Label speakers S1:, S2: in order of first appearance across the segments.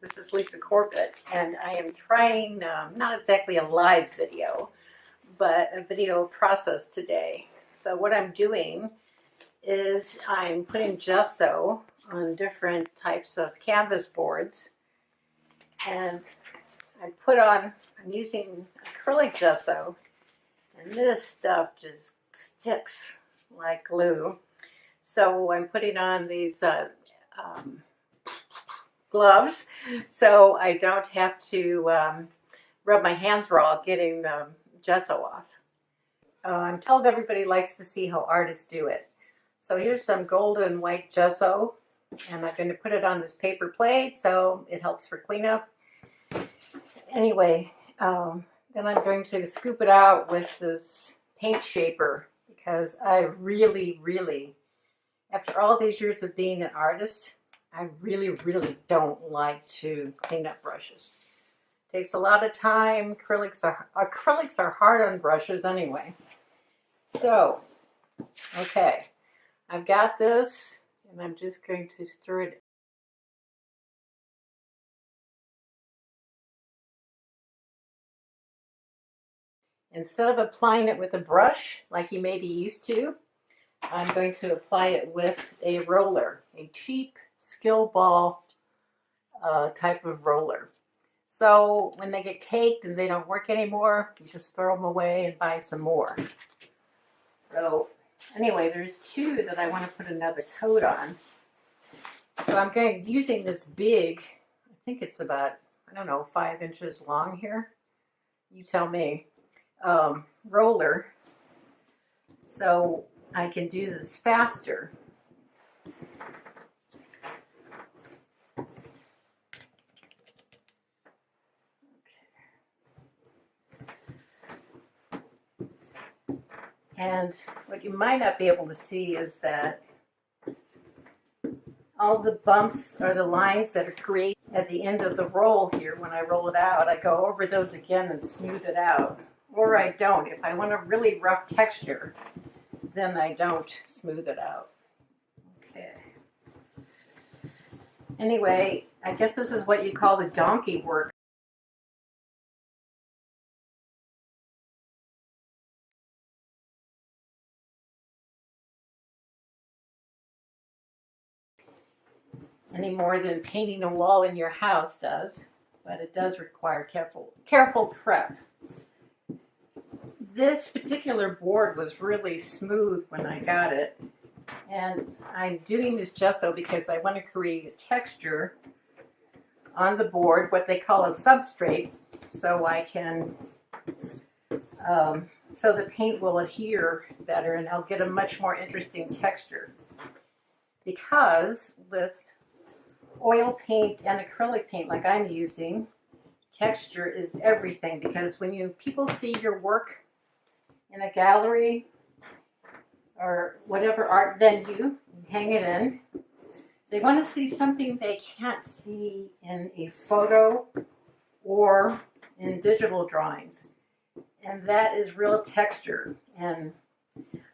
S1: This is Lisa Corbett, and I am trying, not exactly a live video, but a video process today. So what I'm doing is I'm putting gesso on different types of canvas boards, and I'm using acrylic gesso, and this stuff just sticks like glue. So I'm putting on these gloves so I don't have to rub my hands raw getting the gesso off. I'm told everybody likes to see how artists do it. So here's some gold and white gesso, and I'm going to put it on this paper plate so it helps for cleanup. Anyway, then I'm going to scoop it out with this paint shaper because I really, after all these years of being an artist, I really don't like to clean up brushes. It takes a lot of time. Acrylics are hard on brushes anyway. So, okay, I've got this, and I'm just going to stir it. Instead of applying it with a brush, like you may be used to, I'm going to apply it with a roller, a cheap Speedball type of roller. So when they get caked and they don't work anymore, you just throw them away and buy some more. So anyway, there's two that I want to put another coat on. So I'm using this big, I think it's about, I don't know, 5 inches long here. You tell me. Roller. So I can do this faster. And what you might not be able to see is that all the bumps or the lines that are created at the end of the roll here, when I roll it out, I go over those again and smooth it out. Or I don't. If I want a really rough texture, then I don't smooth it out. Okay. Anyway, I guess this is what you call the donkey work. Any more than painting a wall in your house does, but it does require careful prep. This particular board was really smooth when I got it, and I'm doing this gesso because I want to create a texture on the board, what they call a substrate, so I can, so the paint will adhere better and I'll get a much more interesting texture. Because with oil paint and acrylic paint like I'm using, texture is everything, because when people see your work in a gallery or whatever art venue you hang it in, they want to see something they can't see in a photo or in digital drawings, and that is real texture. And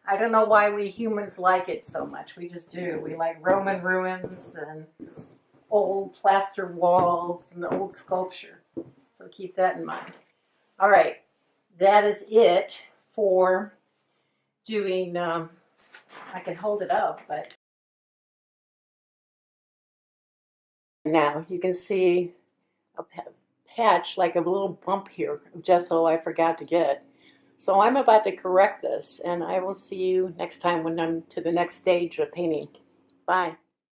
S1: I don't know why we humans like it so much. We just do. We like Roman ruins and old plaster walls and old sculpture. So keep that in mind. All right, that is it for doing, I can hold it up, but now you can see a patch, like a little bump here of gesso I forgot to get. So I'm about to correct this, and I will see you next time when I'm to the next stage of painting. Bye.